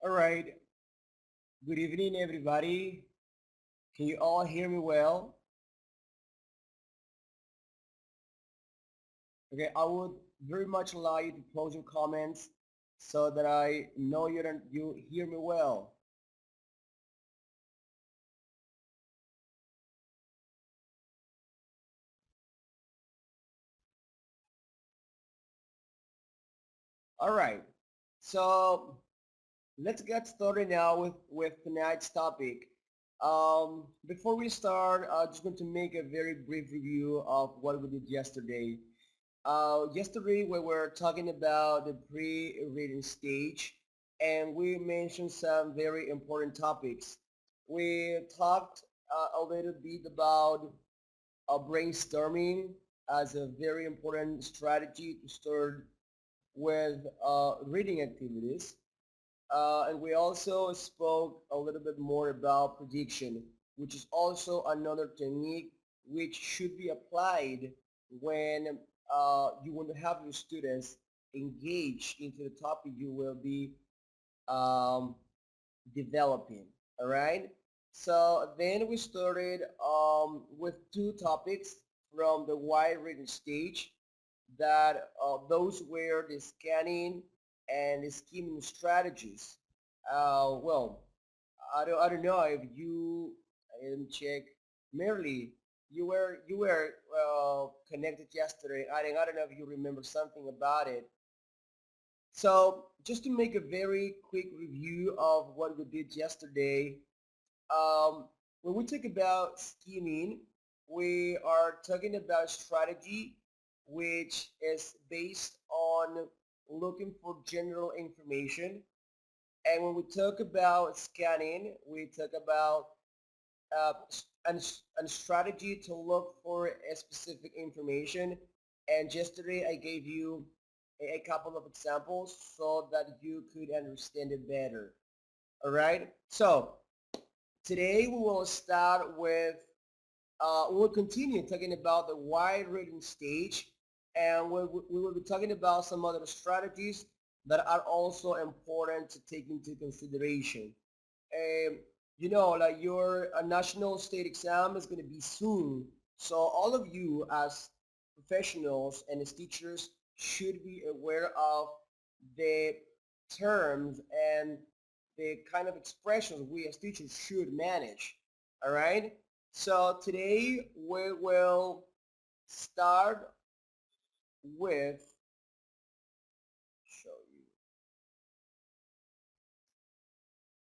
All right. Good evening, everybody. Can you all hear me well? Okay, I would very much like you to post your comments so that I know you hear me well. All right. So let's get started now with tonight's topic. Before we start, I'm just going to make a very brief review of what we did yesterday. Yesterday we were talking about the pre-reading stage and we mentioned some very important topics. We talked a little bit about brainstorming as a very important strategy to start with reading activities. And we also spoke a little bit more about prediction, which is also another technique which should be applied when you want to have your students engage into the topic you will be um, developing. All right. So then we started with two topics from the wide reading stage that those were the scanning and the scheming strategies. Well, I don't know if you let me check. Merely, you were connected yesterday. I don't know if you remember something about it. So just to make a very quick review of what we did yesterday, um, when we talk about scheming, we are talking about strategy, which is based on looking for general information. And when we talk about scanning, we talk about and strategy to look for a specific information. And yesterday I gave you a couple of examples so that you could understand it better. All right. So today we will start with we'll continue talking about the wide reading stage, and we will be talking about some other strategies that are also important to take into consideration. Um, like your national state exam is going to be soon, so all of you as professionals and as teachers should be aware of the terms and the kind of expressions we as teachers should manage. All right. So today we will start with show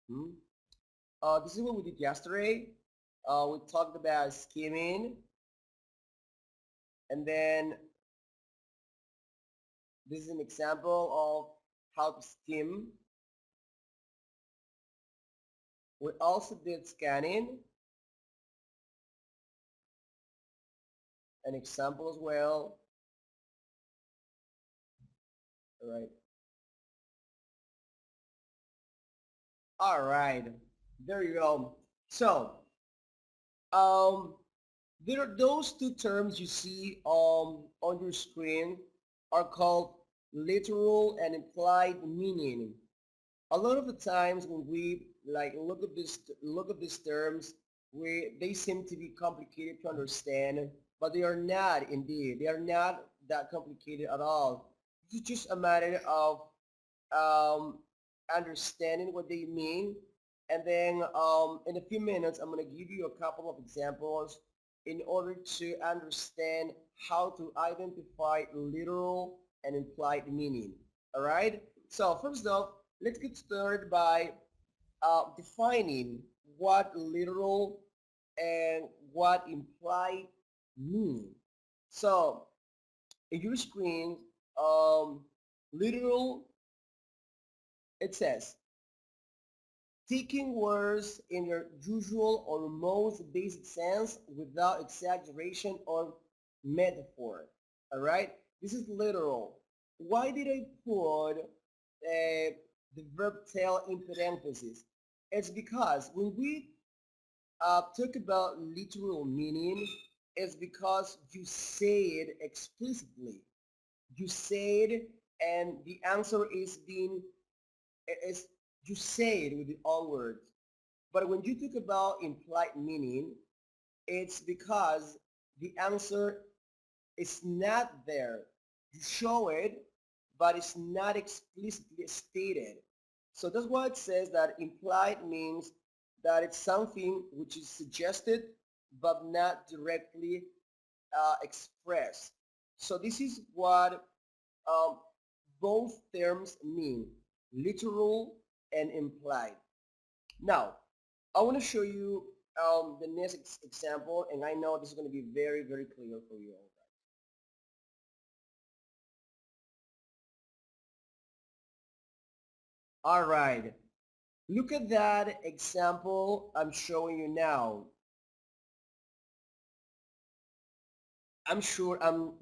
you. This is what we did yesterday. We talked about skimming, and then this is an example of how to skim. We also did scanning, an example as well. All right. All right. There you go. So, um, there are those two terms you see on your screen are called literal and implied meaning. A lot of the times when we like look at these terms, they seem to be complicated to understand, but they are not indeed. They are not that complicated at all. It's just a matter of um, understanding what they mean. And then in a few minutes, I'm going to give you a couple of examples in order to understand how to identify literal and implied meaning. All right? So first off, let's get started by defining what literal and what implied mean. So in your screen, um, literal, it says taking words in their usual or most basic sense without exaggeration or metaphor. All right, this is literal. Why did I put the verb tell in parentheses? It's because when we talk about literal meaning, it's because you say it explicitly. You say it, and the answer is being is you say it with your own words. But when you talk about implied meaning, it's because the answer is not there. You show it, but it's not explicitly stated. So that's why it says that implied means that it's something which is suggested but not directly expressed. So this is what um, both terms mean, literal and implied. Now, I want to show you the next example, and I know this is going to be very, very clear for you all. All right, look at that example I'm showing you now. I'm sure I'm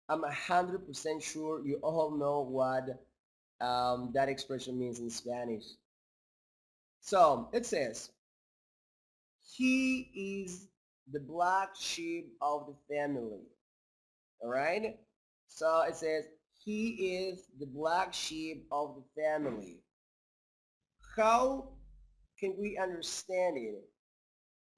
100% sure you all know what that expression means in Spanish. So it says, he is the black sheep of the family. All right. So it says, he is the black sheep of the family. How can we understand it?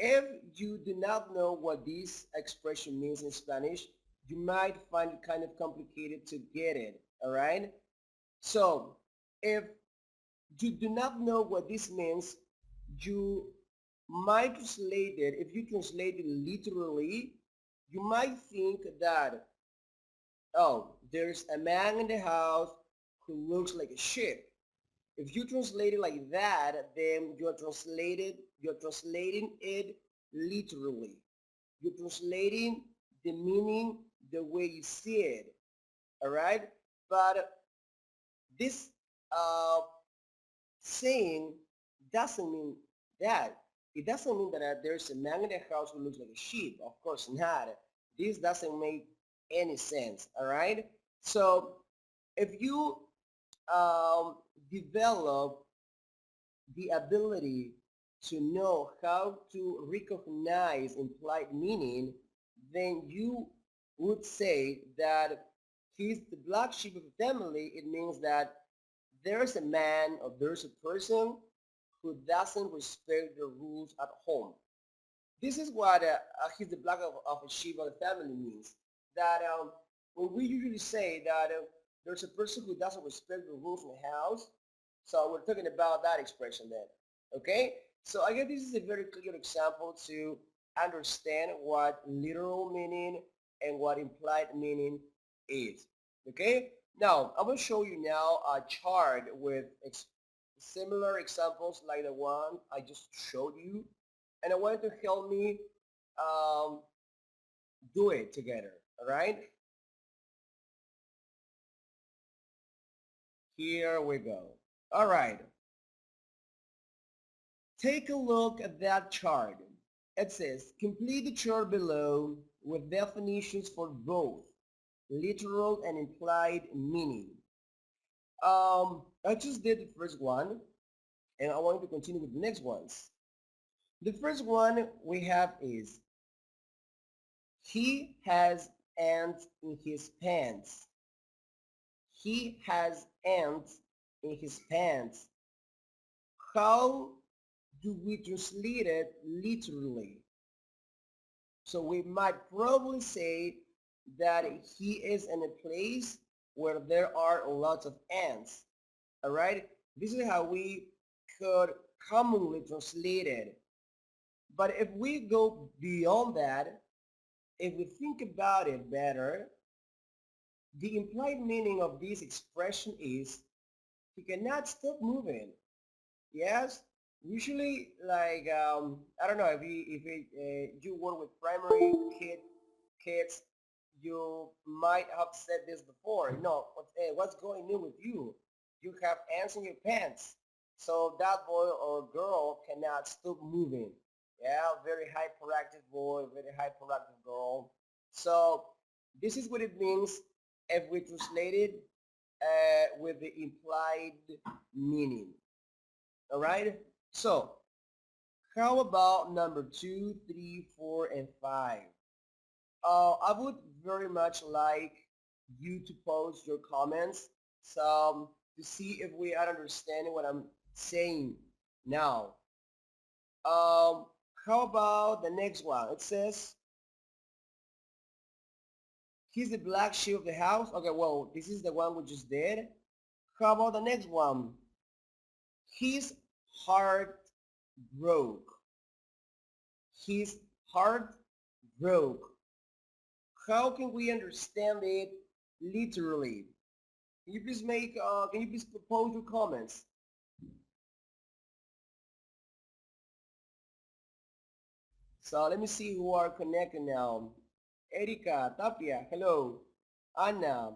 If you do not know what this expression means in Spanish, you might find it kind of complicated to get it, all right? So if you do not know what this means, you might translate it, if you translate it literally, you might think that, oh, there's a man in the house who looks like a sheep. If you translate it like that, then you're translating it literally. You're translating the meaning the way you see it. All right? But this uh, saying doesn't mean that. It doesn't mean that there's a man in the house who looks like a sheep. Of course not. This doesn't make any sense. All right? So if you um, develop the ability to know how to recognize implied meaning, then you would say that he's the black sheep of the family. It means that there's a man or there's a person who doesn't respect the rules at home. This is what he's the black of a sheep of the family means. That when we usually say that there's a person who doesn't respect the rules in the house, so we're talking about that expression then. Okay? So I guess this is a very clear example to understand what literal meaning and what implied meaning is. Okay? Now, I'm going to show you now a chart with similar examples like the one I just showed you. And I want you to help me um, do it together. All right? Here we go. All right. Take a look at that chart. It says, complete the chart below with definitions for both literal and implied meaning. I just did the first one, and I want to continue with the next ones. The first one we have is, he has ants in his pants. He has ants in his pants. How do we translate it literally? So we might probably say that he is in a place where there are lots of ants. All right? This is how we could commonly translate it. But if we go beyond that, if we think about it better, the implied meaning of this expression is he cannot stop moving. Yes, usually like I don't know if you work with primary kids, you might have said this before. What's going on with you? You have ants in your pants, so that boy or girl cannot stop moving. Yeah, very hyperactive boy, very hyperactive girl. So this is what it means if we translate it with the implied meaning. All right. So how about number 2, 3, 4, and 5? I would very much like you to post your comments. So to see if we are understanding what I'm saying now. Um, how about the next one? It says, he's the black sheep of the house. Okay, well, this is the one we just did. How about the next one? His heart broke. His heart broke. How can we understand it literally? Can you please propose your comments? So let me see who are connected now. Erika, Tapia, hello. Ana,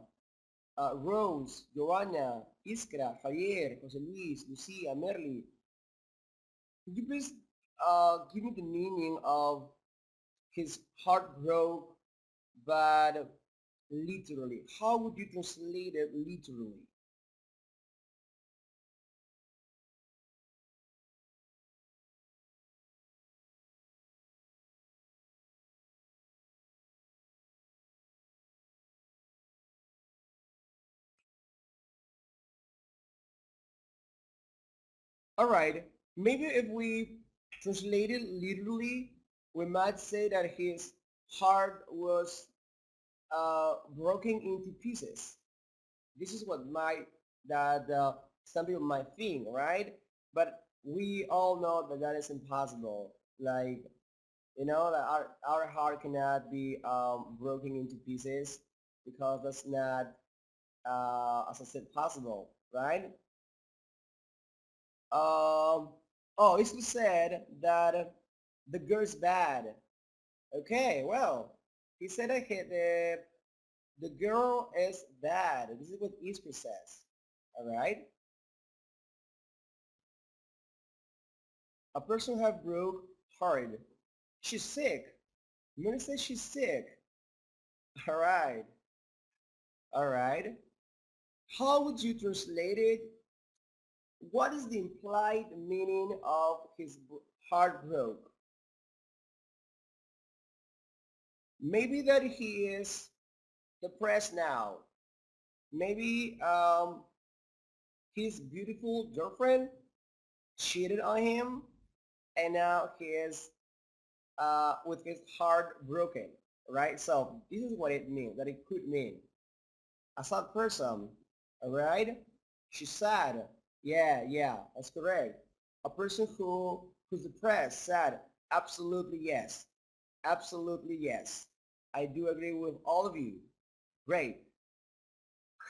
Rose, Joanna, Iskra, Javier, Jose Luis, Lucia, Merly. Could you please give me the meaning of his heart broke, but literally? How would you translate it literally? All right, maybe if we translate it literally, we might say that his heart was broken into pieces. This is what some people might think, right? But we all know that that is impossible. Like, that our heart cannot be broken into pieces because that's not, as I said, possible, right? Oh, it's said that the girl's bad. Okay, well, he said that the girl is bad. This is what Isker says. All right. A person have broke heart. She's sick. Mary says she's sick. All right. All right. How would you translate it? What is the implied meaning of his heart broke? Maybe that he is depressed now. Maybe his beautiful girlfriend cheated on him, and now he is with his heart broken, right? So this is what it means, that it could mean. A sad person, all right? She's sad. Yeah, that's correct. A person who's depressed, sad. Absolutely yes. Absolutely yes. I do agree with all of you. Great.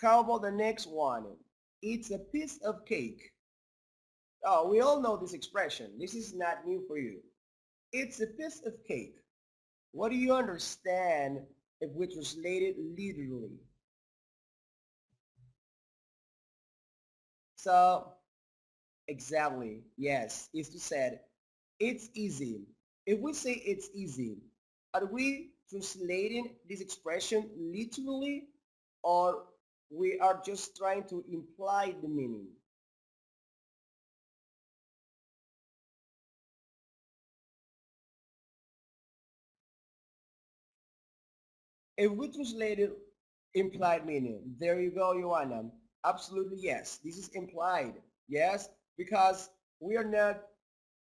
How about the next one? It's a piece of cake. Oh, we all know this expression. This is not new for you. It's a piece of cake. What do you understand if we translate it literally? So, exactly, yes, it's to said, it's easy. If we say it's easy, are we translating this expression literally, or we are just trying to imply the meaning? If we translated implied meaning, there you go, Joanna. Absolutely yes. This is implied. Yes, because we are not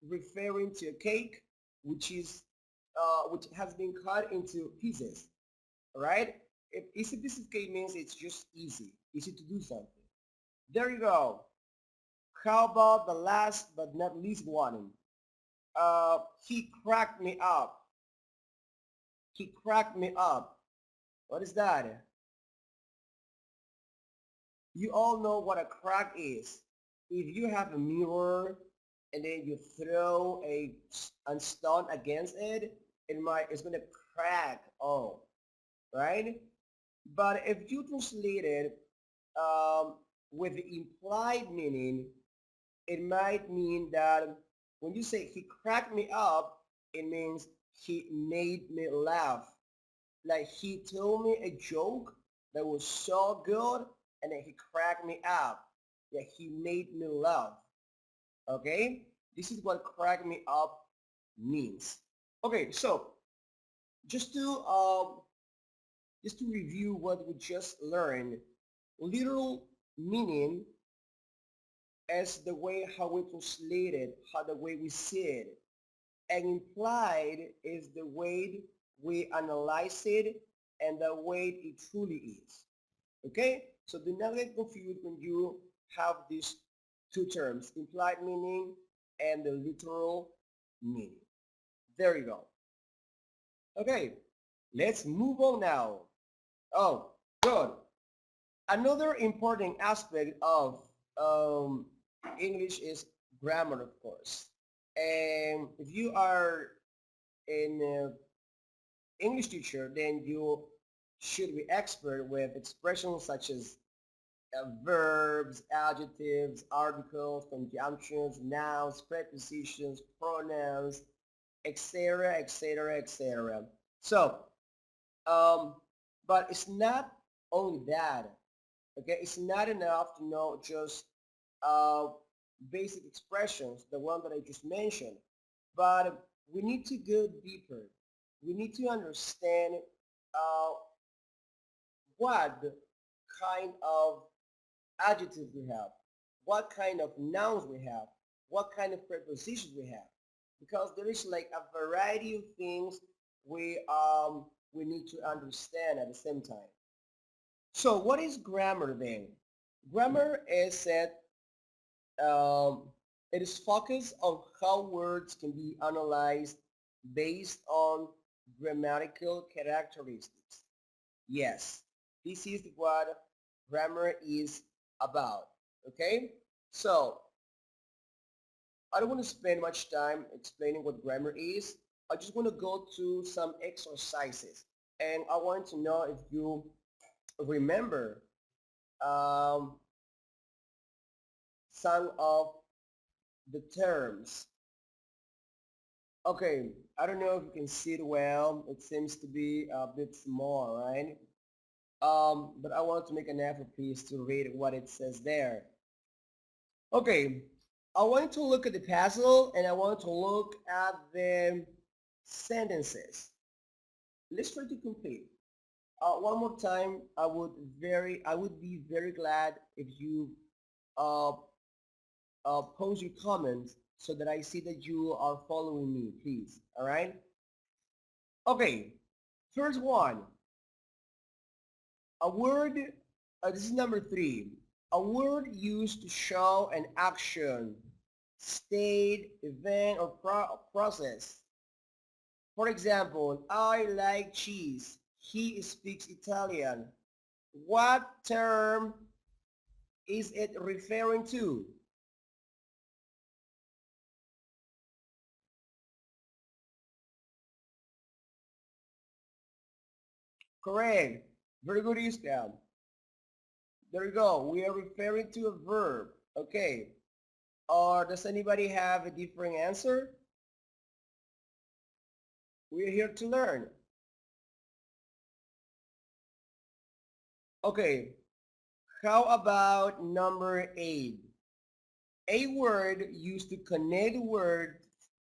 referring to a cake which has been cut into pieces. Right? If easy piece of cake means it's just easy to do something. There you go. How about the last but not least one? He cracked me up. He cracked me up. What is that? You all know what a crack is. If you have a mirror and then you throw a stone against it, it's gonna crack all, right? But if you translate it with the implied meaning, it might mean that when you say he cracked me up, it means he made me laugh. Like he told me a joke that was so good and then he cracked me up. Yeah, he made me laugh. Okay? This is what crack me up means. Okay, so just to um, just to review what we just learned, literal meaning is the way how we translate it, how the way we see it. And implied is the way we analyze it and the way it truly is. Okay? So do not get confused when you have these two terms, implied meaning and the literal meaning. There you go. Okay, let's move on now. Oh, good. Another important aspect of English is grammar, of course. And if you are an English teacher, then you should be expert with expressions such as verbs, adjectives, articles, conjunctions, nouns, prepositions, pronouns, etc., etc., etc. So, um, but it's not only that. Okay, it's not enough to know just uh, basic expressions, the one that I just mentioned, but we need to go deeper. We need to understand uh, what kind of adjectives we have, what kind of nouns we have, what kind of prepositions we have, because there is like a variety of things we need to understand at the same time. So what is grammar then? Grammar is that um, it is focused on how words can be analyzed based on grammatical characteristics. Yes, this is what grammar is about. Okay? So I don't want to spend much time explaining what grammar is. I just want to go to some exercises. And I want to know if you remember um, some of the terms. Okay, I don't know if you can see it well. It seems to be a bit small, right? But I want to make an effort, please, to read what it says there. Okay, I want to look at the puzzle and I want to look at the sentences. Let's try to complete. One more time, I would be very glad if you uh, post your comments so that I see that you are following me, please. All right? Okay, first one, a word, this is number 3. A word used to show an action, state, event, or process. For example, I like cheese. He speaks Italian. What term is it referring to? Correct. Very good, Islam. There you go. We are referring to a verb. Okay. Or does anybody have a different answer? We're here to learn. Okay. How about number 8? A word used to connect words,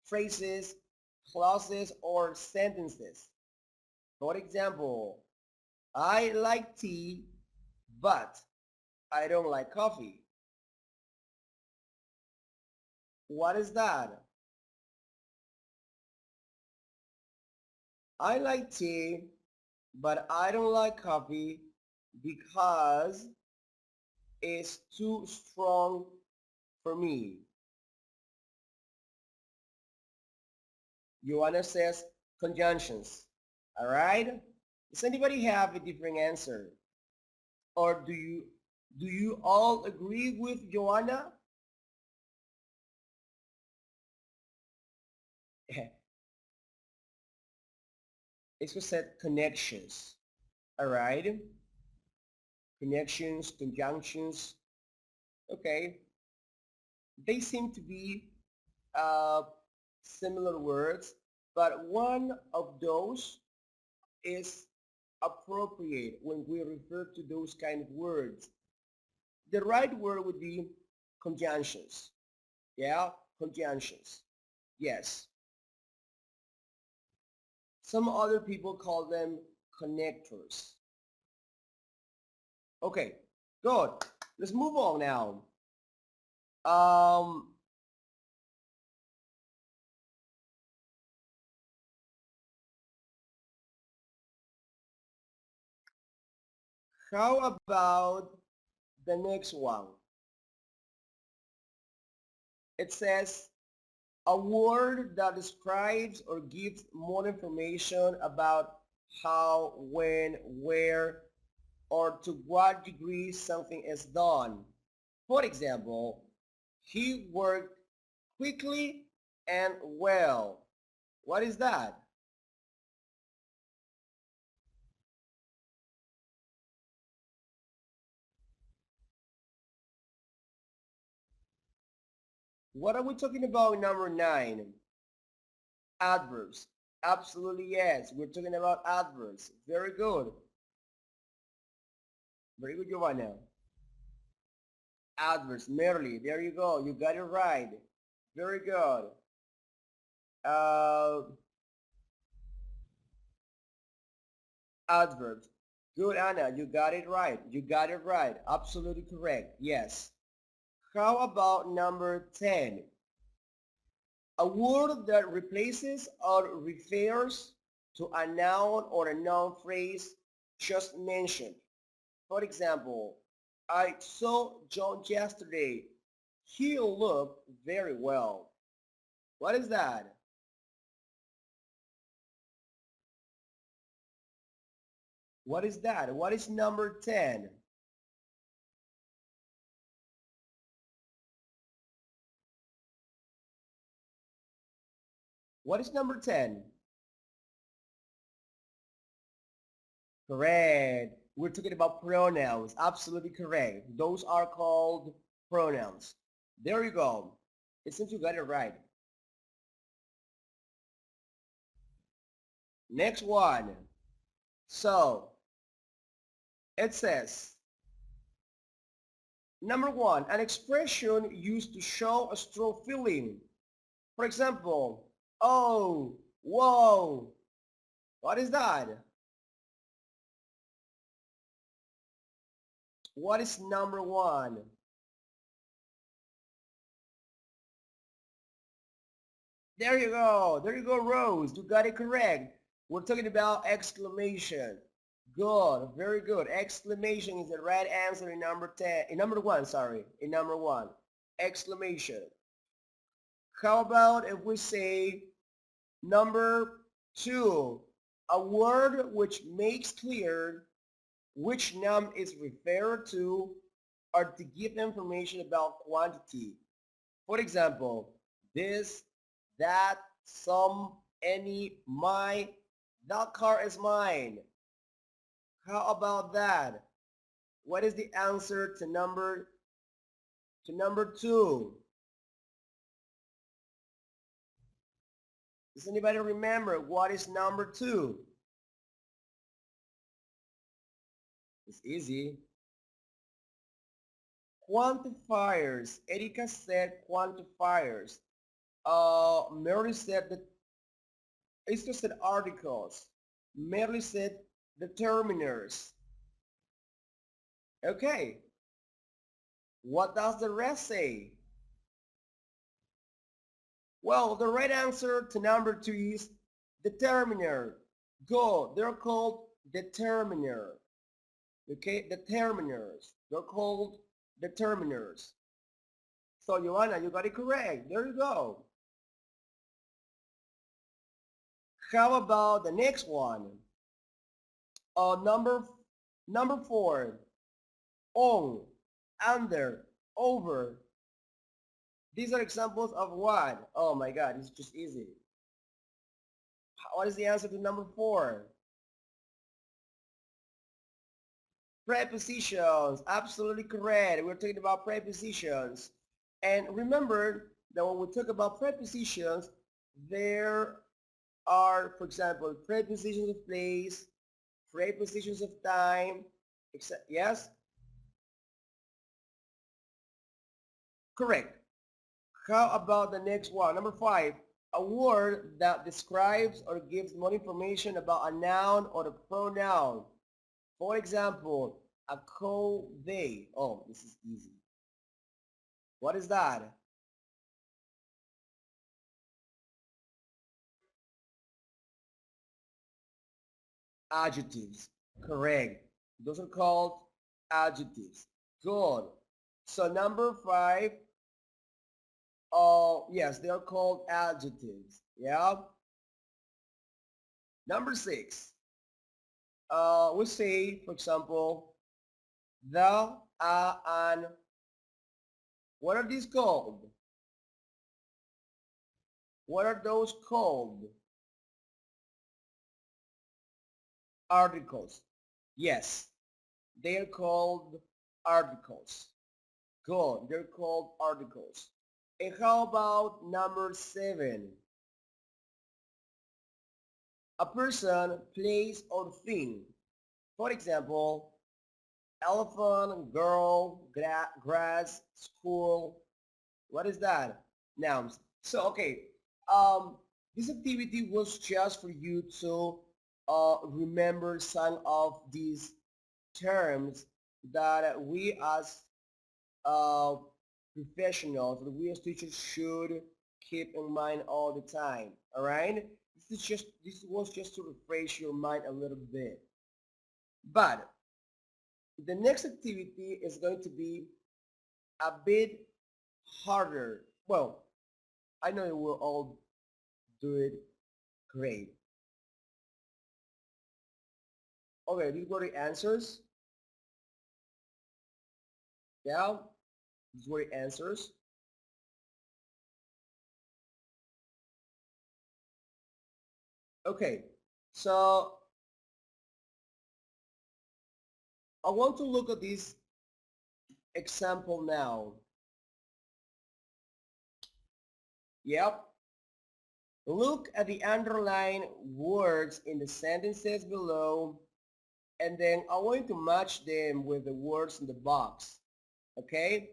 phrases, clauses, or sentences. For example, I like tea, but I don't like coffee. What is that? I like tea, but I don't like coffee because it's too strong for me. Joanna says conjunctions. All right? Does anybody have a different answer? Or do you all agree with Joanna? It's just said connections. All right? Connections, conjunctions. Okay. They seem to be uh, similar words, but one of those is appropriate when we refer to those kind of words. The right word would be conjunctions. Yeah, conjunctions. Yes. Some other people call them connectors. Okay, good. Let's move on now. Um, how about the next one? It says a word that describes or gives more information about how, when, where, or to what degree something is done. For example, he worked quickly and well. What is that? What are we talking about in number 9? Adverbs. Absolutely yes. We're talking about adverbs. Very good. Very good, Giovanna. Adverbs, merely. There you go. You got it right. Very good. Uh, adverbs. Good, Anna. You got it right. You got it right. Absolutely correct. Yes. How about number 10? A word that replaces or refers to a noun or a noun phrase just mentioned. For example, I saw John yesterday. He looked very well. What is that? What is that? What is number 10? What is number 10? Correct. We're talking about pronouns. Absolutely correct. Those are called pronouns. There you go. It seems you got it right. Next one. So it says, number 1, an expression used to show a strong feeling. For example, oh, whoa. What is that? What is number 1? There you go. There you go, Rose. You got it correct. We're talking about exclamation. Good. Very good. Exclamation is the right answer in number 10. In number 1, sorry. In number 1. Exclamation. How about if we say number 2? A word which makes clear which noun is referred to or to give information about quantity. For example, this, that, some, any, my, that car is mine. How about that? What is the answer to number 2? Does anybody remember what is number 2? It's easy. Quantifiers. Erika said quantifiers. Mary said that Esther said articles. Mary said determiners. Okay. What does the rest say? Well, the right answer to number 2 is determiner. Go. They're called determiner. Okay, determiners. They're called determiners. So Joanna, you got it correct. There you go. How about the next one? Number 4. On, under, over. These are examples of what? Oh my God, it's just easy. What is the answer to number 4? Prepositions. Absolutely correct. We're talking about prepositions. And remember that when we talk about prepositions, there are, for example, prepositions of place, prepositions of time, yes? Correct. How about the next one? Number 5, a word that describes or gives more information about a noun or a pronoun. For example, a cold day. Oh, this is easy. What is that? Adjectives. Correct. Those are called adjectives. Good. So number 5, yes, they are called adjectives. Yeah. Number 6, we say, for example, the, and. What are these called? What are those called? Articles. Yes, they are called articles. Good, they're called articles. And how about number 7? A person, place, or thing. For example, elephant, girl, grass, school. What is that? Nouns. So, okay, um, this activity was just for you to remember some of these terms that we as uh, professionals, that we as teachers should keep in mind all the time. All right? This was just to refresh your mind a little bit. But the next activity is going to be a bit harder. Well, I know you will all do it great. Okay, these were the answers. Yeah, these were the answers. Okay, so I want to look at this example now. Yep. Look at the underlined words in the sentences below, and then I want to match them with the words in the box. Okay?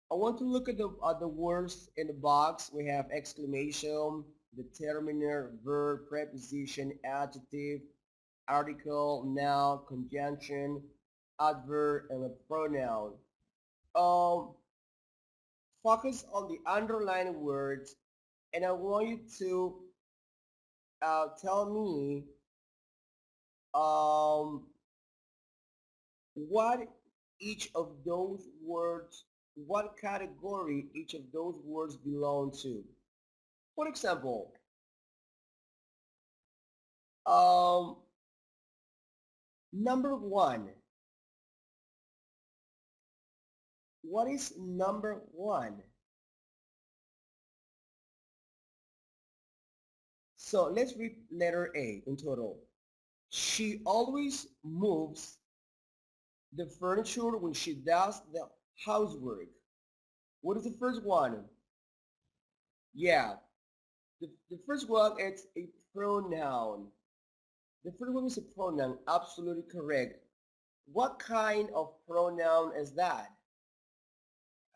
I want to look at the words in the box. We have exclamation, determiner, verb, preposition, adjective, article, noun, conjunction, adverb, and a pronoun. Um, Focus on the underlined words, and I want you to tell me um, what each of those words, what category each of those words belong to. For example, um, number 1. What is number 1? So let's read letter A in total. She always moves the furniture when she does the housework. What is the first one? Yeah, the first one is a pronoun. The first one is a pronoun, absolutely correct. What kind of pronoun is that?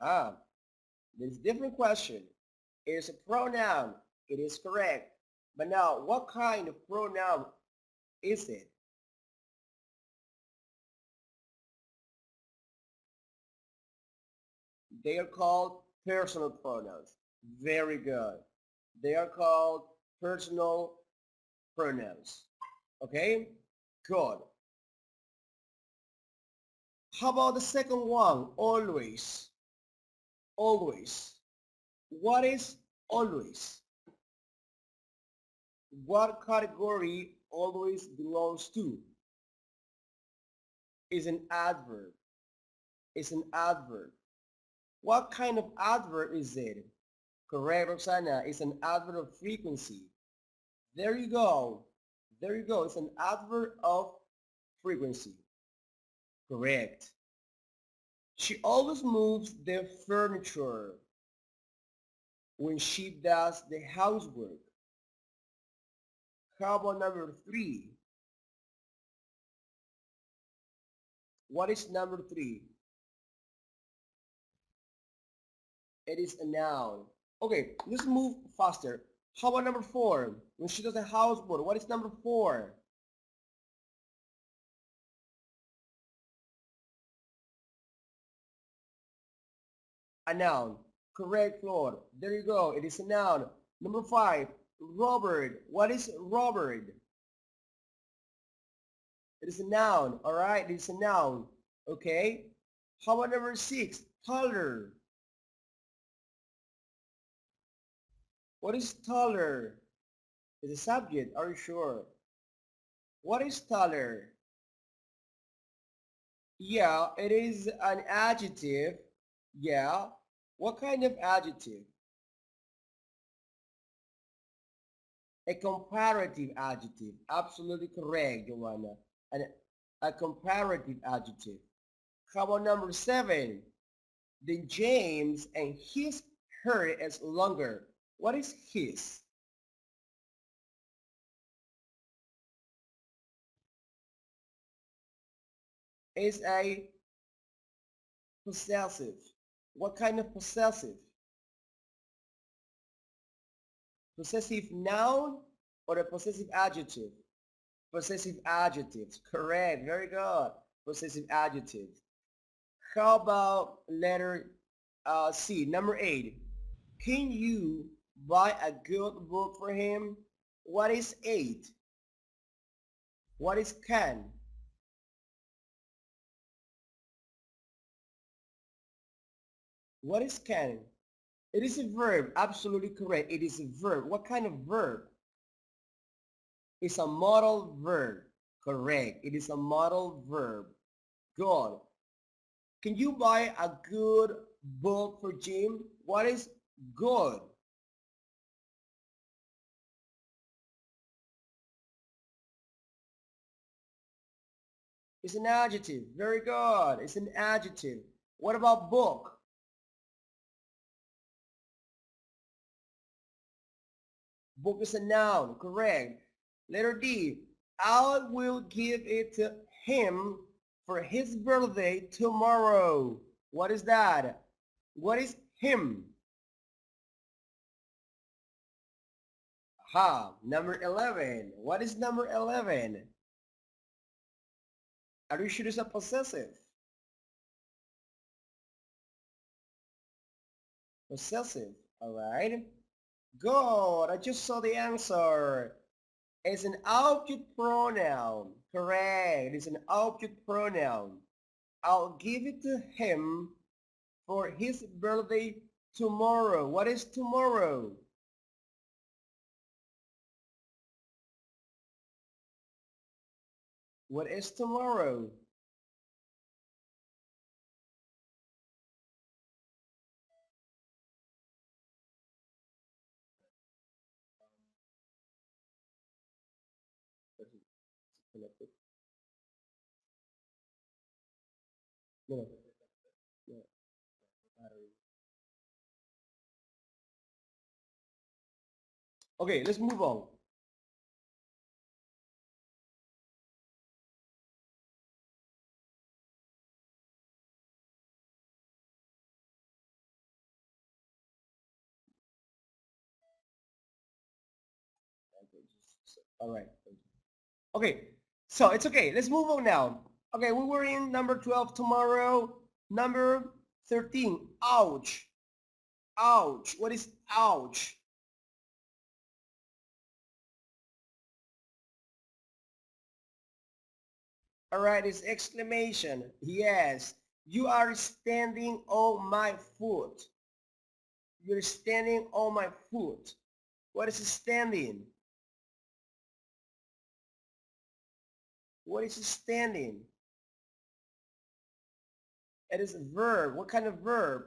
Ah, there's a different question. It is a pronoun. It is correct. But now, what kind of pronoun is it? They are called personal pronouns. Very good. They are called personal pronouns. Okay? Good. How about the second one? Always. Always. What is always? What category always belongs to? Is an adverb. Is an adverb. What kind of adverb is it? Correct, Roxana. It's an adverb of frequency. There you go. There you go. It's an adverb of frequency. Correct. She always moves the furniture when she does the housework. How about number 3? What is number 3? It is a noun. Okay, let's move faster. How about number 4? When she does the housework, what is number 4? A noun. Correct, Lord. There you go. It is a noun. Number 5, Robert. What is Robert? It is a noun. All right, it is a noun. Okay. How about number 6, taller? What is taller? It's a subject. Are you sure? What is taller? Yeah, it is an adjective. Yeah. What kind of adjective? A comparative adjective. Absolutely correct, Joanna. A comparative adjective. How about number 7? Then James and his hair is longer. What is his? Is a possessive. What kind of possessive? Possessive noun or a possessive adjective? Possessive adjectives. Correct. Very good. Possessive adjectives. How about letter C, number 8? Can you buy a good book for him? What is 8? What is can? What is can? It is a verb. Absolutely correct. It is a verb. What kind of verb? It's a modal verb. Correct. It is a modal verb. Good. Can you buy a good book for Jim? What is good? It's an adjective. Very good. It's an adjective. What about book? Book is a noun. Correct. Letter D. I will give it to him for his birthday tomorrow. What is that? What is him? Ha, number 11. What is number 11? Are you sure it's a possessive? Possessive. All right. Good. I just saw the answer. It's an object pronoun. Correct. It's an object pronoun. I'll give it to him for his birthday tomorrow. What is tomorrow? What is tomorrow? No, no, no. Okay, let's move on. All right. Okay, so it's okay. Let's move on now. Okay, we were in number 12 tomorrow. Number 13, ouch. Ouch. What is ouch? All right, it's exclamation. Yes, you are standing on my foot. You're standing on my foot. What is standing? What is standing? It is a verb. What kind of verb?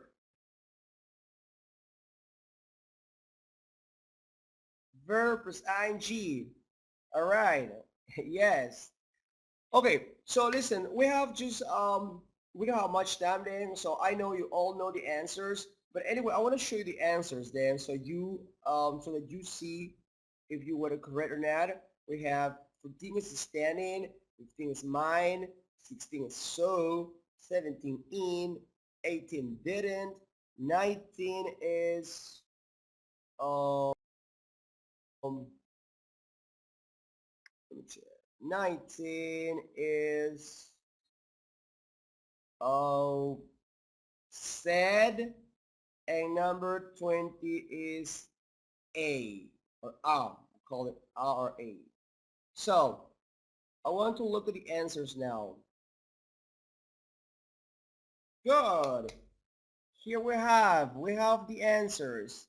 Verb plus ing. All right. Yes. Okay. So listen, we don't have much time then. So I know you all know the answers. But anyway, I want to show you the answers then, so that you see if you were correct or not. We have 14 is standing, 15 is mine, 16 is so, 17 in, 18 didn't, 19 is let me check. 19 is said, and number 20 is A or R. We call it R or A. So I want to look at the answers now. Good. Here we have the answers.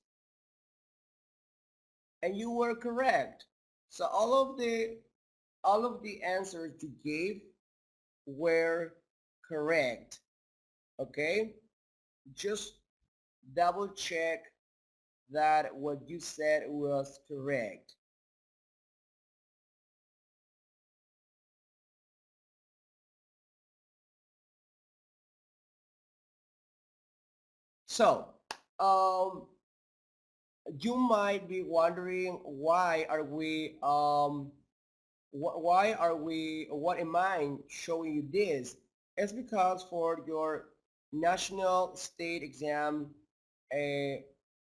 And you were correct. So all of the answers you gave were correct. Okay? Just double check that what you said was correct. So, um, you might be wondering why are we, what am I showing you this? It's because for your national state exam, uh,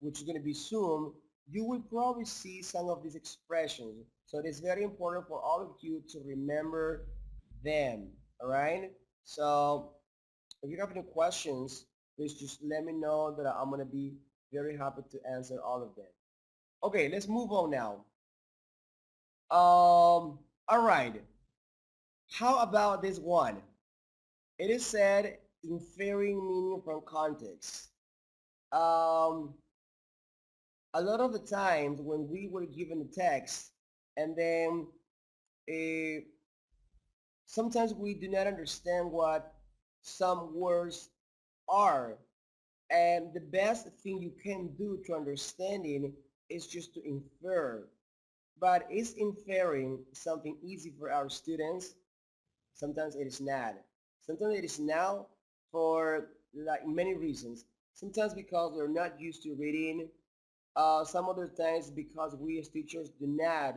which is going to be soon, you will probably see some of these expressions. So it is very important for all of you to remember them, all right? So if you have any questions, please just let me know that I'm going to be very happy to answer all of them. Okay, let's move on now. All right. How about this one? It is said inferring meaning from context. Um, a lot of the times when we were given the text and then uh, sometimes we do not understand what some words are. And the best thing you can do to understanding is just to infer. But is inferring something easy for our students? Sometimes it is not. Sometimes it is now for like many reasons. Sometimes because they're not used to reading. Some other times because we as teachers do not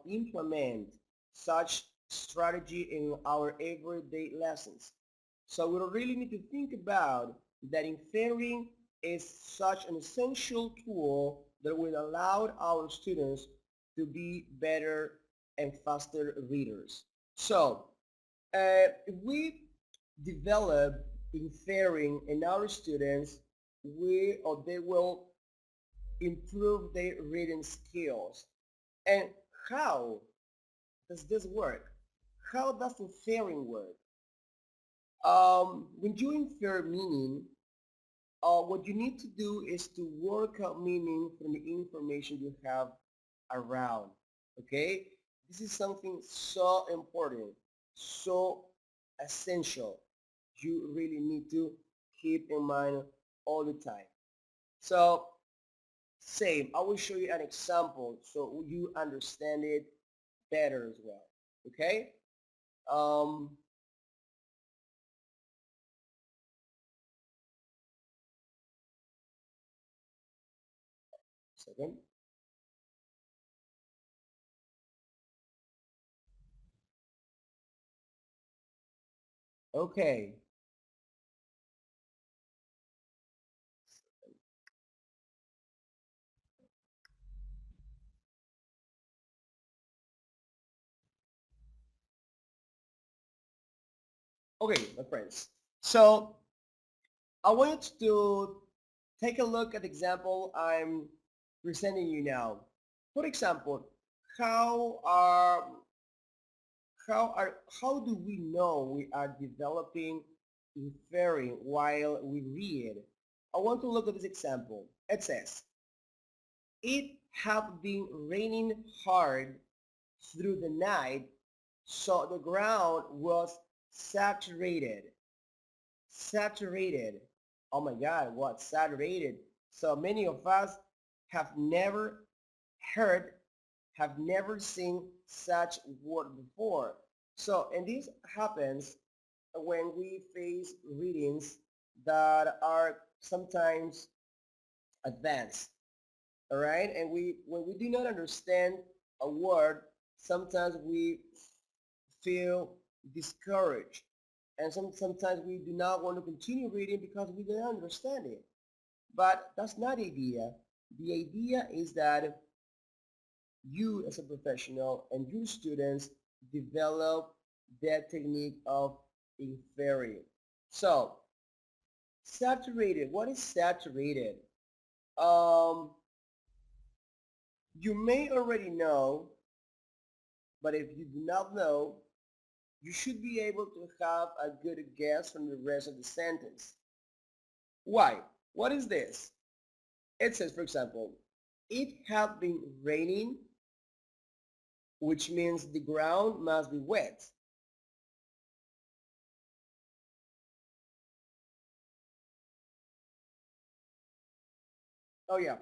implement such strategy in our everyday lessons. So we really need to think about that inferring is such an essential tool that will allow our students to be better and faster readers. So if we develop inferring in our students, we or they will improve their reading skills. And how does this work? How does inferring work? When you infer meaning, what you need to do is to work out meaning from the information you have around. Okay? This is something so important, so essential. You really need to keep in mind all the time. So same, I will show you an example so you understand it better as well. Okay? Um, second. Okay. Okay, my friends. So I want you to take a look at the example I'm presenting you now. For example, how are how do we know we are developing inferring while we read? I want to look at this example. It says, it had been raining hard through the night, so the ground was saturated. Saturated. Oh my God, what saturated? So many of us have never heard, have never seen such word before. So, and this happens when we face readings that are sometimes advanced. All right, and when we do not understand a word, sometimes we feel discouraged, and sometimes we do not want to continue reading because we don't understand it. But that's not the idea. The idea is that you as a professional and your students develop that technique of inferring. So Saturated. What is saturated? Um, you may already know, but if you do not know, you should be able to have a good guess from the rest of the sentence. Why? What is this? It says, for example, it had been raining, which means the ground must be wet. Oh yeah.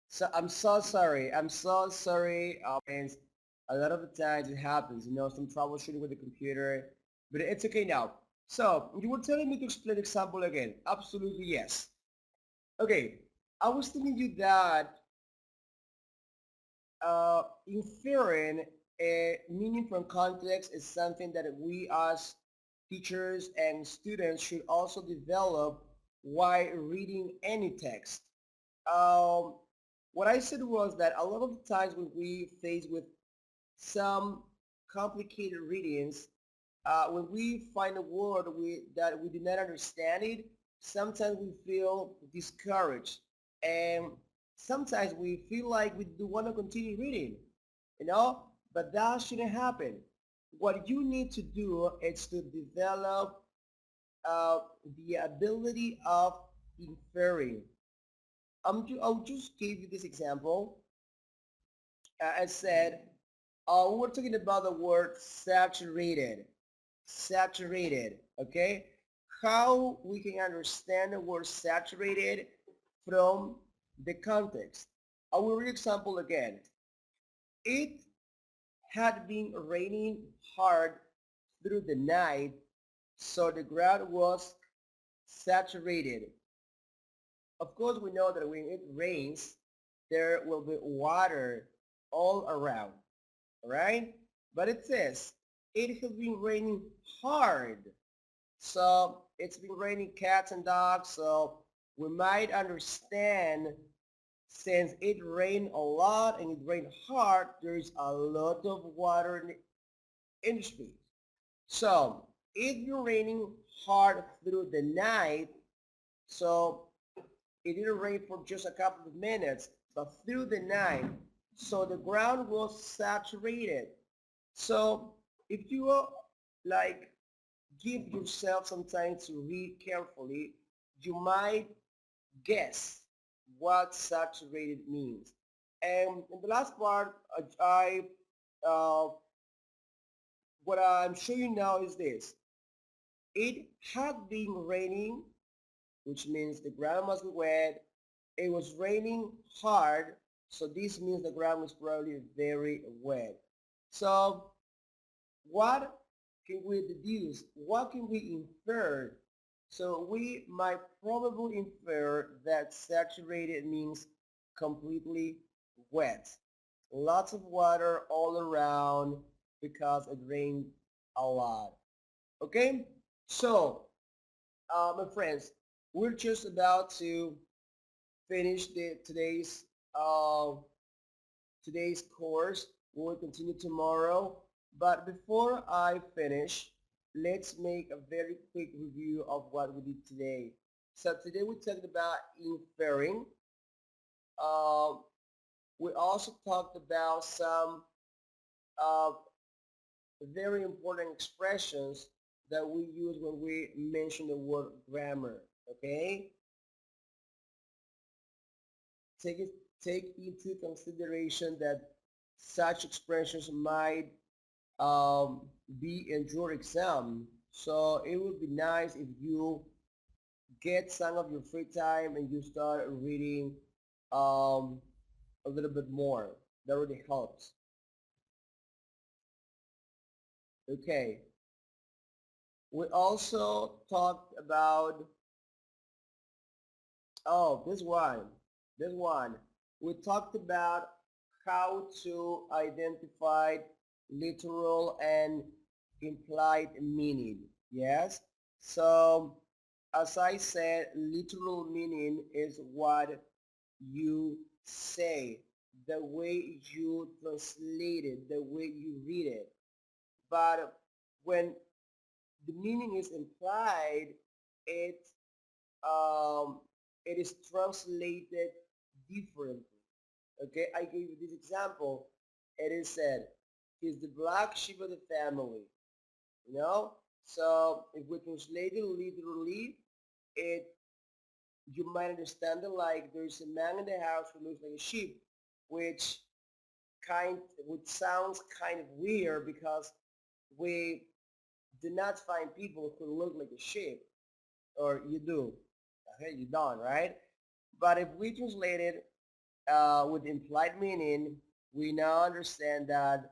So I'm so sorry. I'm so sorry. And a lot of the times it happens, some troubleshooting with the computer, but it's okay now. So you were telling me to explain the example again. Absolutely yes. Okay. I was telling you that inferring a meaning from context is something that we as teachers and students should also develop while reading any text. Um, what I said was that a lot of the times when we face with some complicated readings, when we find a word that we do not understand it, sometimes we feel discouraged, and sometimes we feel like we do want to continue reading, but that shouldn't happen. What you need to do is to develop uh, the ability of inferring. I'll just give you this example. I said, we're talking about the word saturated. Saturated, okay? How we can understand the word saturated from the context. I will read example again. It had been raining hard through the night, so the ground was saturated. Of course, we know that when it rains, there will be water all around, all right? But it says it has been raining hard. So it's been raining cats and dogs, so we might understand since it rained a lot and it rained hard, there's a lot of water in the street. So it's been raining hard through the night, so it didn't rain for just a couple of minutes, but through the night. So the ground was saturated. So if you like give yourself some time to read carefully, you might guess what saturated means. And in the last part, uh, what I'm showing you now is this. It had been raining, which means the ground must be wet. It was raining hard, so this means the ground was probably very wet. So what can we deduce? What can we infer? So we might probably infer that saturated means completely wet. Lots of water all around because it rained a lot. Okay? So, my friends, we're just about to finish uh, today's course. We will continue tomorrow. But before I finish, let's make a very quick review of what we did today. So today we talked about inferring. Uh, we also talked about some uh, very important expressions that we use when we mention the word grammar. Okay, take it take into consideration that such expressions might be in your exam. So it would be nice if you get some of your free time and you start reading um, a little bit more. That really helps. Okay. We also talked about, oh, this one. We talked about how to identify literal and implied meaning. Yes. So as I said, literal meaning is what you say, the way you translate it, the way you read it. But when the meaning is implied, it um, it is translated differently. Okay, I gave you this example. It is said, he's the black sheep of the family. You know, so if we translate it literally, it you might understand it like there's a man in the house who looks like a sheep, which kind which sounds kind of weird because we do not find people who look like a sheep, or you do. Okay, you don't, right? But if we translate it with implied meaning, we now understand that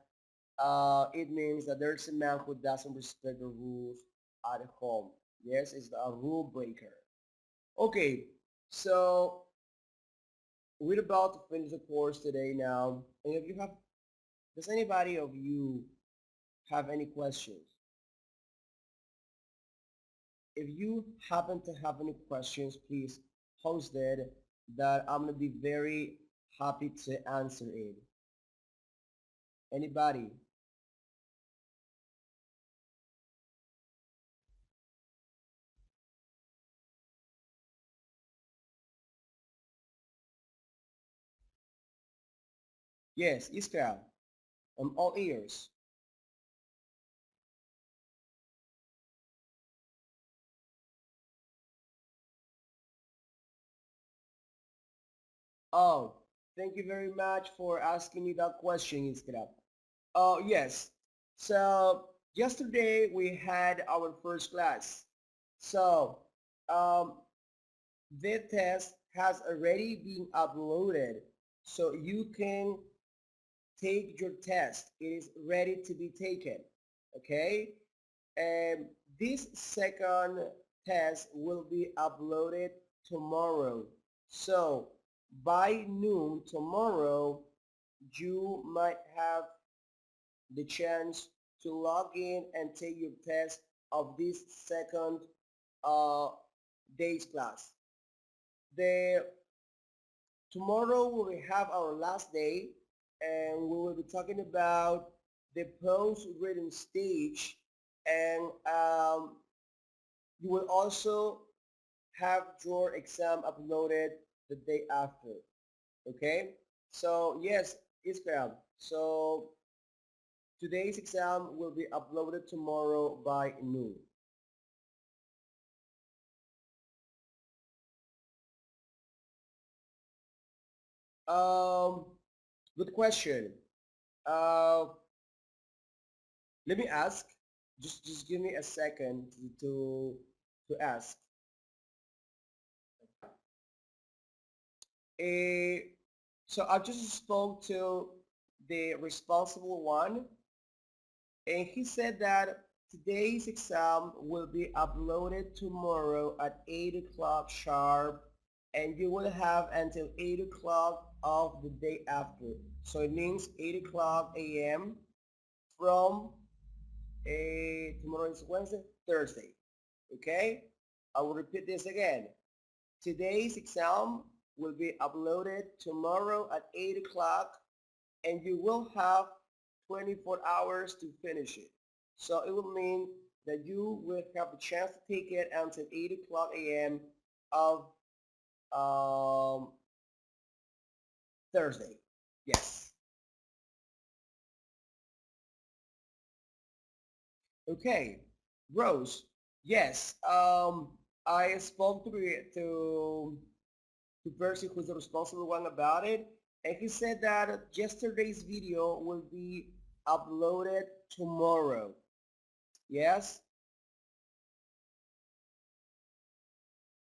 it means that there's a man who doesn't respect the rules at home. Yes, it's a rule breaker. Okay, so we're about to finish the course today now. And if you have, does anybody of you have any questions? If you happen to have any questions, please post it, that I'm gonna be very happy to answer it. Anybody? Yes, Iskra, I'm all ears. Oh, thank you very much for asking me that question, Iskra. Oh, yes. So yesterday we had our first class. So um, the test has already been uploaded. So you can take your test. It is ready to be taken. Okay? And this second test will be uploaded tomorrow. So by noon tomorrow, you might have the chance to log in and take your test of this second uh, day's class. The tomorrow we will have our last day, and we will be talking about the post-reading stage, and you will also have your exam uploaded the day after. Okay, so yes, Israel. So today's exam will be uploaded tomorrow by noon. Um, Good question. Uh, Let me ask. Just give me a second to ask. Eh, so I just spoke to the responsible one, and he said that today's exam will be uploaded tomorrow at 8 o'clock sharp, and you will have until 8 o'clock of the day after. So it means 8 o'clock a.m. from tomorrow is Wednesday, Thursday. Okay? I will repeat this again. Today's exam will be uploaded tomorrow at 8 o'clock, and you will have 24 hours to finish it. So it will mean that you will have the chance to take it until 8 o'clock a.m. of um, Thursday. Yes. Okay. Rose. Yes. I spoke to person who's the responsible one about it, and he said that yesterday's video will be uploaded tomorrow. Yes,